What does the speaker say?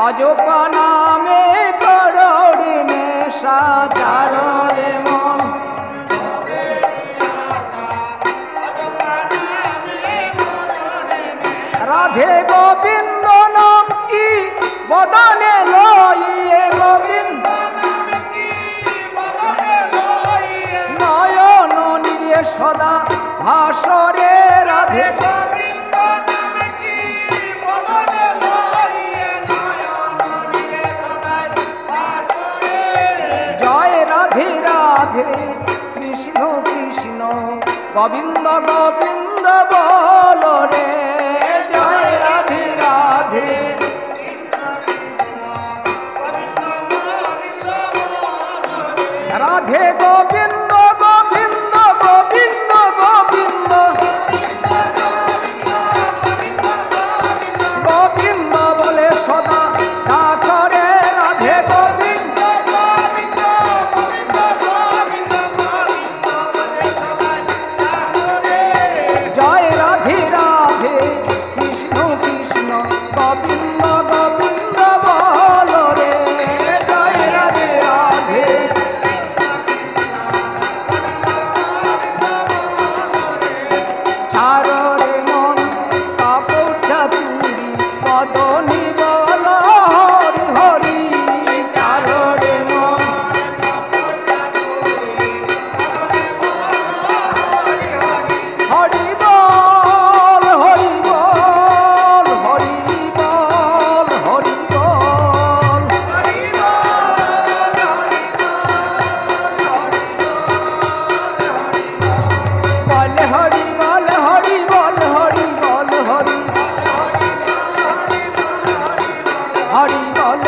অজপা নামে করোড় নেশা চারণে মন রাধে গোবিন্দ নামটি বদনে লইয়ে গোবিন্দ নয়ন নিয়ে সদা ভাসরে রাধে গোবিন্দ নামটি বদনে লইয়ে নয়ন নিয়ে সদা ভাসরে জয় রাধে রাধে কৃষ্ণ কৃষ্ণ গোবিন্দ গোবিন্দ বলো রে জয় রাধে রাধে রাধে গোবিন্দ গোবিন্দ গোবিন্দ গোবিন্দ গোবিন্দ বলে সদা ডাকরে রাধে গোবিন্দ গোবিন্দ গোবিন্দ গোবিন্দ গোবিন্দ বলে সদা ডাকরে জয় রাধে রাধে কৃষ্ণ কৃষ্ণ গোবিন্দ গোবিন্দ বলো রে জয় রাধে রাধে ছাড়রে মন কাপড় চাতুরি বদনি বল হরি হরি ছাড়রে মন হরি বল হরি বল হরি বল হরি বল বল হরি বল হরি বল হরি বল হরি হরি বল